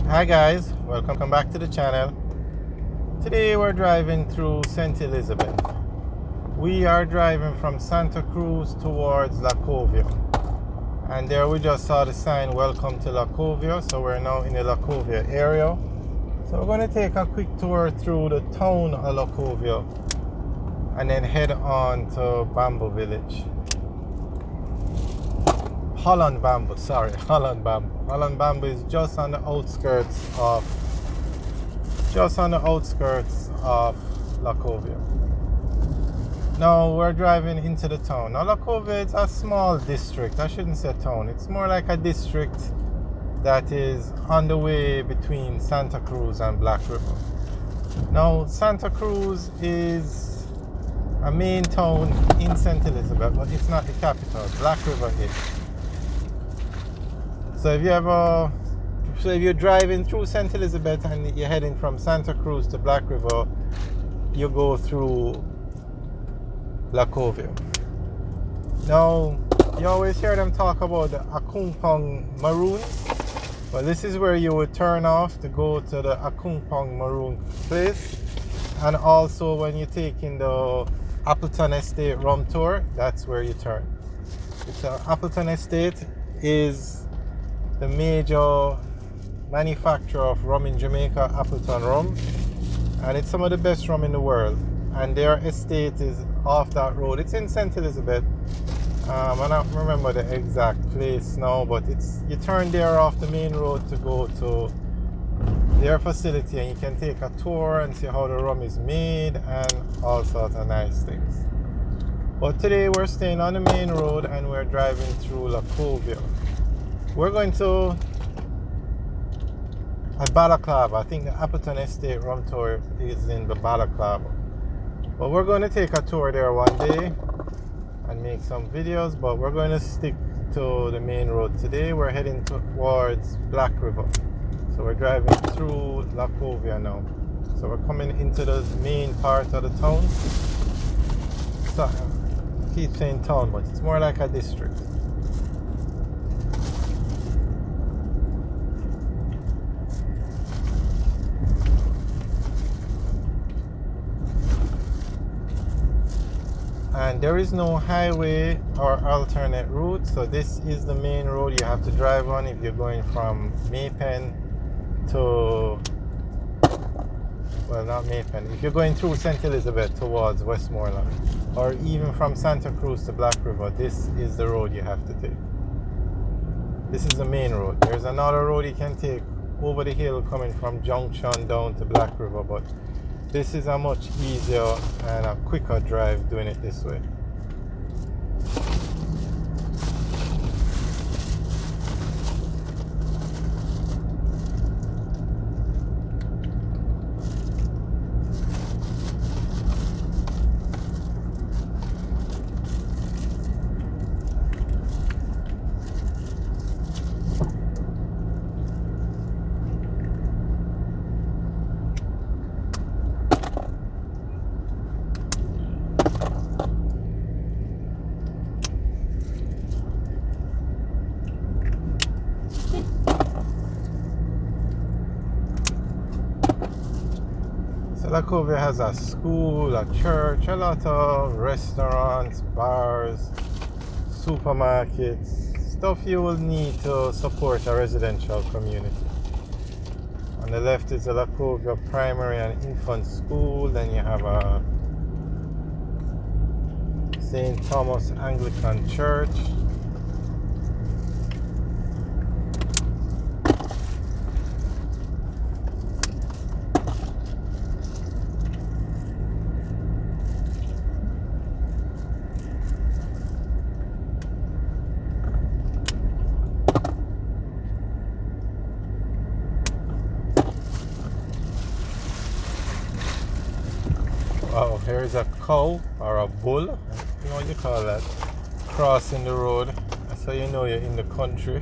Hi guys, welcome back to the channel. Today we're driving through St. Elizabeth. We are driving from Santa Cruz towards Lacovia. And there we just saw the sign, welcome to Lacovia. So we're now in the Lacovia area. So we're going to take a quick tour through the town of Lacovia and then head on to Bamboo Village. Holland Bamboo Holland Bamboo is just on the outskirts of Lacovia. Now we're driving into the town. Now Lacovia is a small district. I shouldn't say town. It's more like a district that is on the way between Santa Cruz and Black River. Now Santa Cruz is a main town in St. Elizabeth, but it's not the capital. Black River is. So if you're driving through St. Elizabeth and you're heading from Santa Cruz to Black River, you go through Lacovia. Now, you always hear them talk about the Akumpong Maroons. Well, this is where you would turn off to go to the Akumpong Maroon place. And also when you're taking the Appleton Estate rum tour, that's where you turn. So Appleton Estate is the major manufacturer of rum in Jamaica, Appleton Rum, and it's some of the best rum in the world. And their estate is off that road. It's in St. Elizabeth. I don't remember the exact place now, but you turn there off the main road to go to their facility, and you can take a tour and see how the rum is made and all sorts of nice things. But today we're staying on the main road and we're driving through Lacovia. We're going to Balaclava. I think the Appleton Estate rum tour is in the Balaclava. But we're going to take a tour there one day and make some videos, but we're going to stick to the main road today. We're heading towards Black River. So we're driving through Lacovia now. So we're coming into the main part of the town. So I keep saying town, but it's more like a district. And there is no highway or alternate route, so this is the main road you have to drive on if you're going from Maypen to, well, not Maypen, if you're going through St. Elizabeth towards Westmoreland, or even from Santa Cruz to Black River. This is the road you have to take. This is the main road. There's another road you can take over the hill coming from Junction down to Black River, but this is a much easier and a quicker drive doing it this way. Lacovia has a school, a church, a lot of restaurants, bars, supermarkets, stuff you will need to support a residential community. On the left is the Lacovia Primary and Infant School. Then you have a St. Thomas Anglican Church. Oh, here's a cow or a bull, you know what you call that, crossing the road. That's how you know you're in the country.